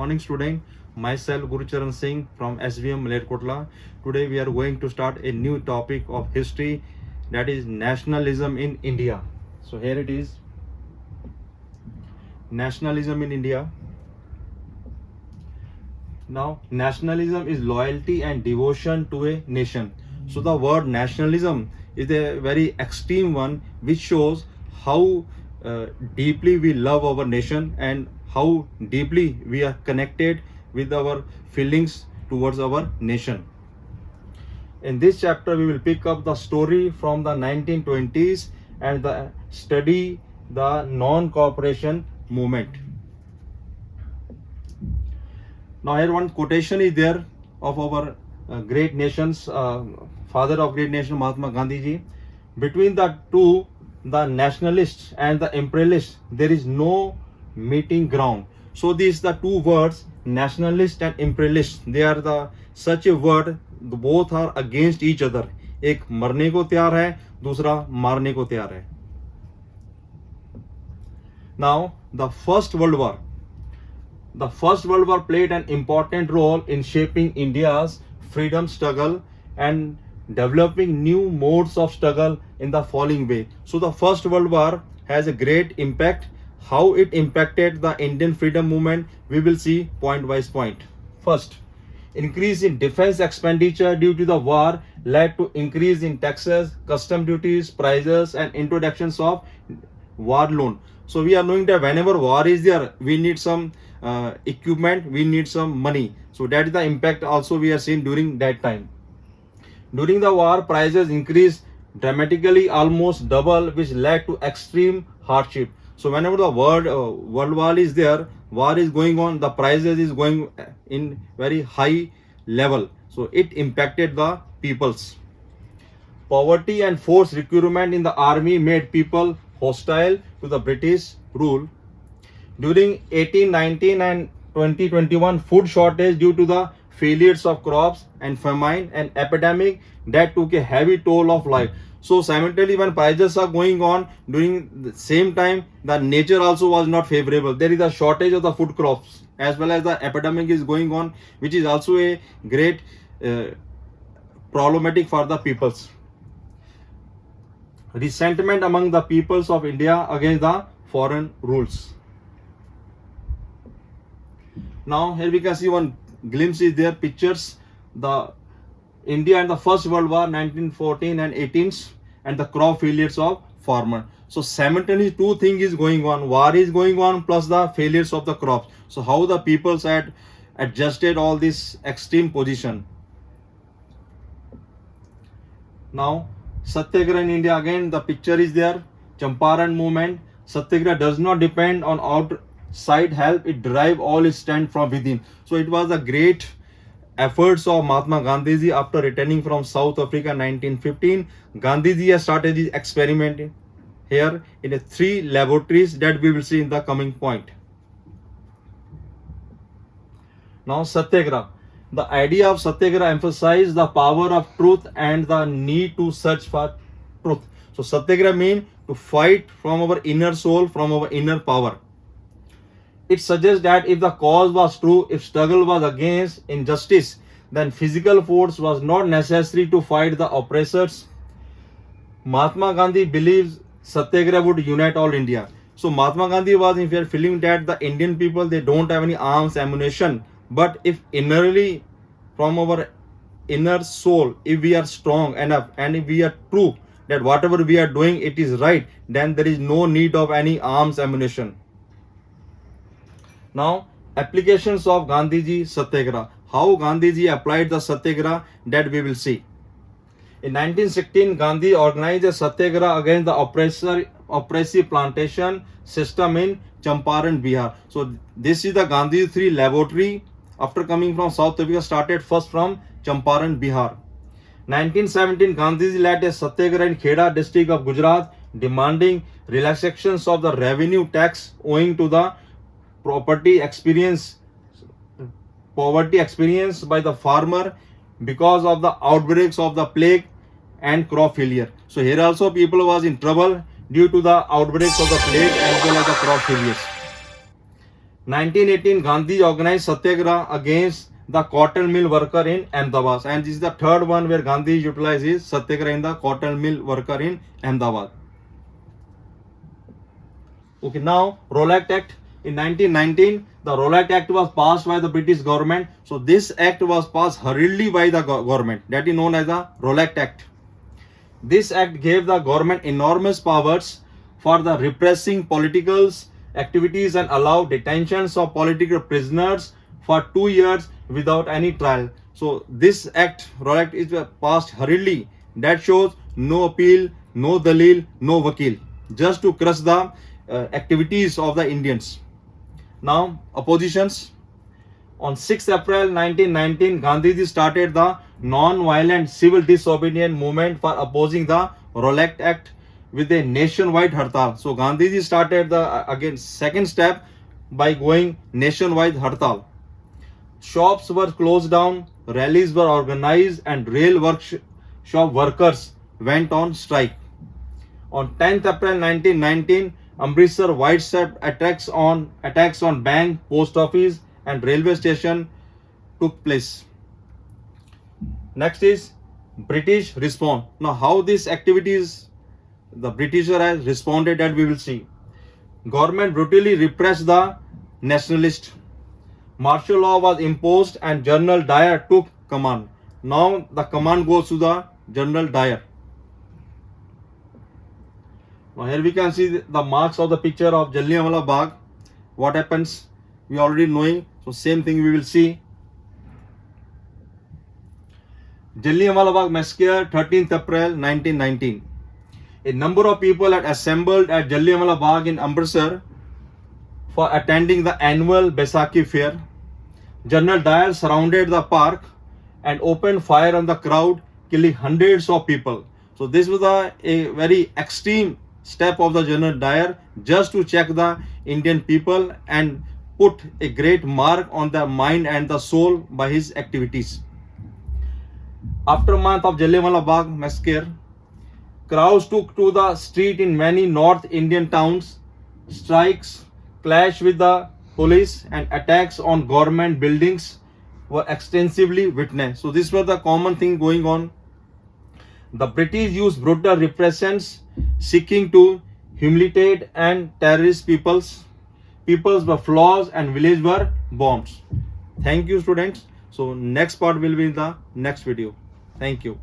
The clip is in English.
morning student. Myself Gurucharan Singh from SVM Malerkotla. Today we are going to start a new topic of history, that is nationalism in India. So here it is. Nationalism in India. Now nationalism is loyalty and devotion to a nation. So the word nationalism is a very extreme one which shows how deeply we love our nation and how deeply we are connected with our feelings towards our nation. In this chapter we will pick up the story from the 1920s and study the non-cooperation movement. Now here one quotation is there of our great nations, father of great nation Mahatma Gandhi ji. Between the two, the nationalists and the imperialists, there is no meeting ground. So these the two words, nationalist and imperialist, they are the such a word, both are against each other. एक मरने को तैयार है, दूसरा मारने को तैयार है. Now the First World War. The First World War played an important role in shaping India's freedom struggle and developing new modes of struggle in the following way. So the First World War has a great impact. How it impacted the Indian freedom movement, we will see point by point. First, increase in defense expenditure due to the war led to increase in taxes, custom duties, prices and introductions of war loan. So we are knowing that whenever war is there, we need some equipment, we need some money. So that is the impact also we are seeing during that time. During the war, prices increased dramatically, almost double, which led to extreme hardship. So whenever the world war is there, war is going on, the prices is going in very high level. So it impacted the peoples. Poverty and forced recruitment in the army made people hostile to the British rule. During 1819 and 2021, food shortage due to the failures of crops and famine and epidemic that took a heavy toll of life. So simultaneously when prices are going on, during the same time the nature also was not favorable. There is a shortage of the food crops as well as the epidemic is going on, which is also a great problematic for the peoples. Resentment among the peoples of India against the foreign rules. Now here we can see one glimpse is there, pictures, the India and the First World War 1914 and 18s and the crop failures of farmer. So simultaneously two things is going on, war is going on plus the failures of the crops. So how the peoples had adjusted all this extreme position. Now Satyagraha in India, again the picture is there, Champaran movement. Satyagraha does not depend on outside help, it derive all its strength from within. So it was a great efforts of Mahatma Gandhiji after returning from South Africa in 1915. Gandhiji has started his experiment here in 3 laboratories that we will see in the coming point. Now Satyagraha. The idea of Satyagraha emphasized the power of truth and the need to search for truth. So Satyagraha means to fight from our inner soul, from our inner power. It suggests that if the cause was true, if struggle was against injustice, then physical force was not necessary to fight the oppressors. Mahatma Gandhi believes Satyagraha would unite all India. So Mahatma Gandhi was in fact feeling that the Indian people, they don't have any arms, ammunition. But if innerly, from our inner soul, if we are strong enough and if we are true that whatever we are doing, it is right, then there is no need of any arms, ammunition. Now, applications of Gandhiji Satyagraha. How Gandhiji applied the Satyagraha, that we will see. In 1916, Gandhi organized a Satyagraha against the oppressive plantation system in Champaran, Bihar. So this is the Gandhi 3 laboratory. After coming from South Africa, started first from Champaran, Bihar. 1917, Gandhiji led a Satyagraha in Kheda district of Gujarat, demanding relaxations of the revenue tax owing to the poverty experienced by the farmer because of the outbreaks of the plague and crop failure. So here also people was in trouble due to the outbreaks of the plague as well as the crop failures. 1918, Gandhi organized Satyagraha against the cotton mill worker in Ahmedabad, and this is the third one where Gandhi utilized his Satyagraha in the cotton mill worker in Ahmedabad. Okay, now Rowlatt Act in 1919, the Rowlatt Act was passed by the British government. So this act was passed hurriedly by the government, that is known as the Rowlatt Act. This act gave the government enormous powers for the repressing political activities and allowed detentions of political prisoners for 2 years without any trial. So this act, Rowlatt, is passed hurriedly. That shows no appeal, no dalil, no vakil, just to crush the activities of the Indians. Now, oppositions. On 6th April 1919, Gandhiji started the non-violent civil disobedience movement for opposing the Rowlatt Act with a nationwide hartal. So Gandhiji started the again second step by going nationwide hartal. Shops were closed down, rallies were organized, and rail workshop workers went on strike. On 10th April 1919, Amritsar widespread attacks on bank, post office, and railway station took place. Next is British response. Now, how these activities the Britisher has responded, that we will see. Government brutally repressed the nationalists. Martial law was imposed and General Dyer took command. Now the command goes to the General Dyer. Now here we can see the marks of the picture of Jallianwala Bagh. What happens? We already knowing. So same thing we will see. Jallianwala Bagh massacre, 13th April 1919. A number of people had assembled at Jallianwala Bagh in Amritsar for attending the annual Baisakhi fair. General Dyer surrounded the park and opened fire on the crowd, killing hundreds of people. So this was a very extreme step of the General Dyer, just to check the Indian people and put a great mark on the mind and the soul by his activities. Aftermath of Jallianwala Bagh massacre, crowds took to the street in many North Indian towns. Strikes, clash with the police, and attacks on government buildings were extensively witnessed. So this was the common thing going on. The British used brutal repressions, seeking to humiliate and terrorize peoples. Peoples were flogged and villages were bombed. Thank you, students. So next part will be in the next video. Thank you.